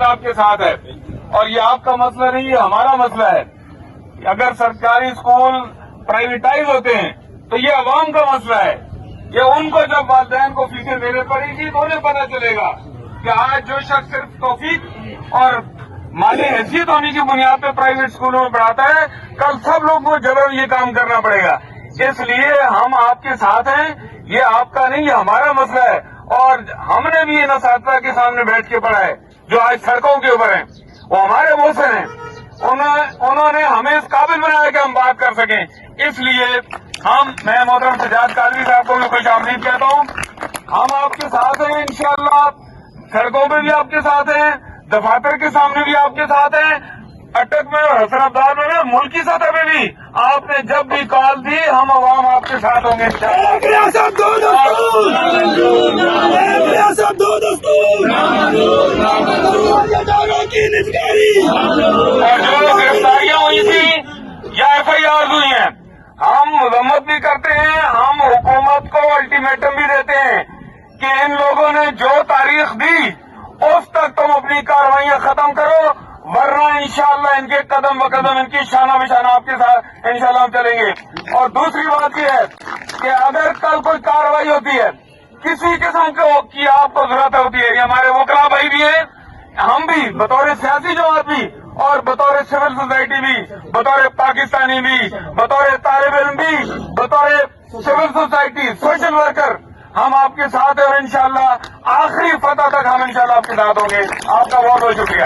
آپ کے ساتھ ہے، اور یہ آپ کا مسئلہ نہیں، یہ ہمارا مسئلہ ہے۔ اگر سرکاری اسکول پرائیویٹائز ہوتے ہیں تو یہ عوام کا مسئلہ ہے۔ یہ ان کو جب والدین کو فیسیں دینے پڑے گی تو انہیں پتہ چلے گا کہ آج جو شخص صرف توفیق اور مالی حیثیت ہونے کی بنیاد پہ پرائیویٹ اسکولوں میں پڑھاتا ہے، کل سب لوگوں کو جبرن یہ کام کرنا پڑے گا۔ اس لیے ہم آپ کے ساتھ ہیں، یہ آپ کا نہیں، یہ ہمارا مسئلہ ہے۔ اور ہم نے بھی ان اساتذہ کے سامنے بیٹھ کے پڑھا ہے جو آج سڑکوں کے اوپر ہیں، وہ ہمارے محسن ہیں، انہوں نے ہمیں اس قابل بنایا کہ ہم بات کر سکیں۔ اس لیے میں محترم سجاد قادری صاحب کو بھی خوش آمدید کہتا ہوں۔ ہم آپ کے ساتھ ہیں انشاءاللہ، سڑکوں پہ بھی آپ کے ساتھ ہیں، دفاتر کے سامنے بھی آپ کے ساتھ ہیں، اٹک میں اور حسن آباد میں، ملکی سطح پہ بھی آپ نے جب بھی کال دی ہم عوام آپ کے ساتھ ہوں گے۔ اور جو گرفتاریاں ہوئی تھیں یا ایف آئی آر ہوئی ہیں، ہم مذمت بھی کرتے ہیں، ہم حکومت کو الٹیمیٹم بھی دیتے ہیں کہ ان لوگوں نے جو تاریخ دی اس تک تم اپنی کارروائیاں ختم کرو، ورنہ انشاءاللہ ان کے قدم بقدم، ان کی شانہ بشانہ آپ کے ساتھ انشاءاللہ ہم چلیں گے۔ اور دوسری بات یہ ہے کہ اگر کل کوئی کارروائی ہوتی ہے، کسی قسم کی آپ کو ضرورت ہوتی ہے، یہ ہمارے وکلا بھائی بھی ہیں، ہم بھی بطور سیاسی جماعت بھی اور بطور سول سوسائٹی بھی، بطور پاکستانی بھی، بطور طالب علم بھی، بطور سول سوسائٹی سوشل ورکر ہم آپ کے ساتھ ہیں، اور انشاءاللہ آخری فتح تک ہم انشاءاللہ آپ کے ساتھ ہوں گے۔ آپ کا بہت بہت شکریہ۔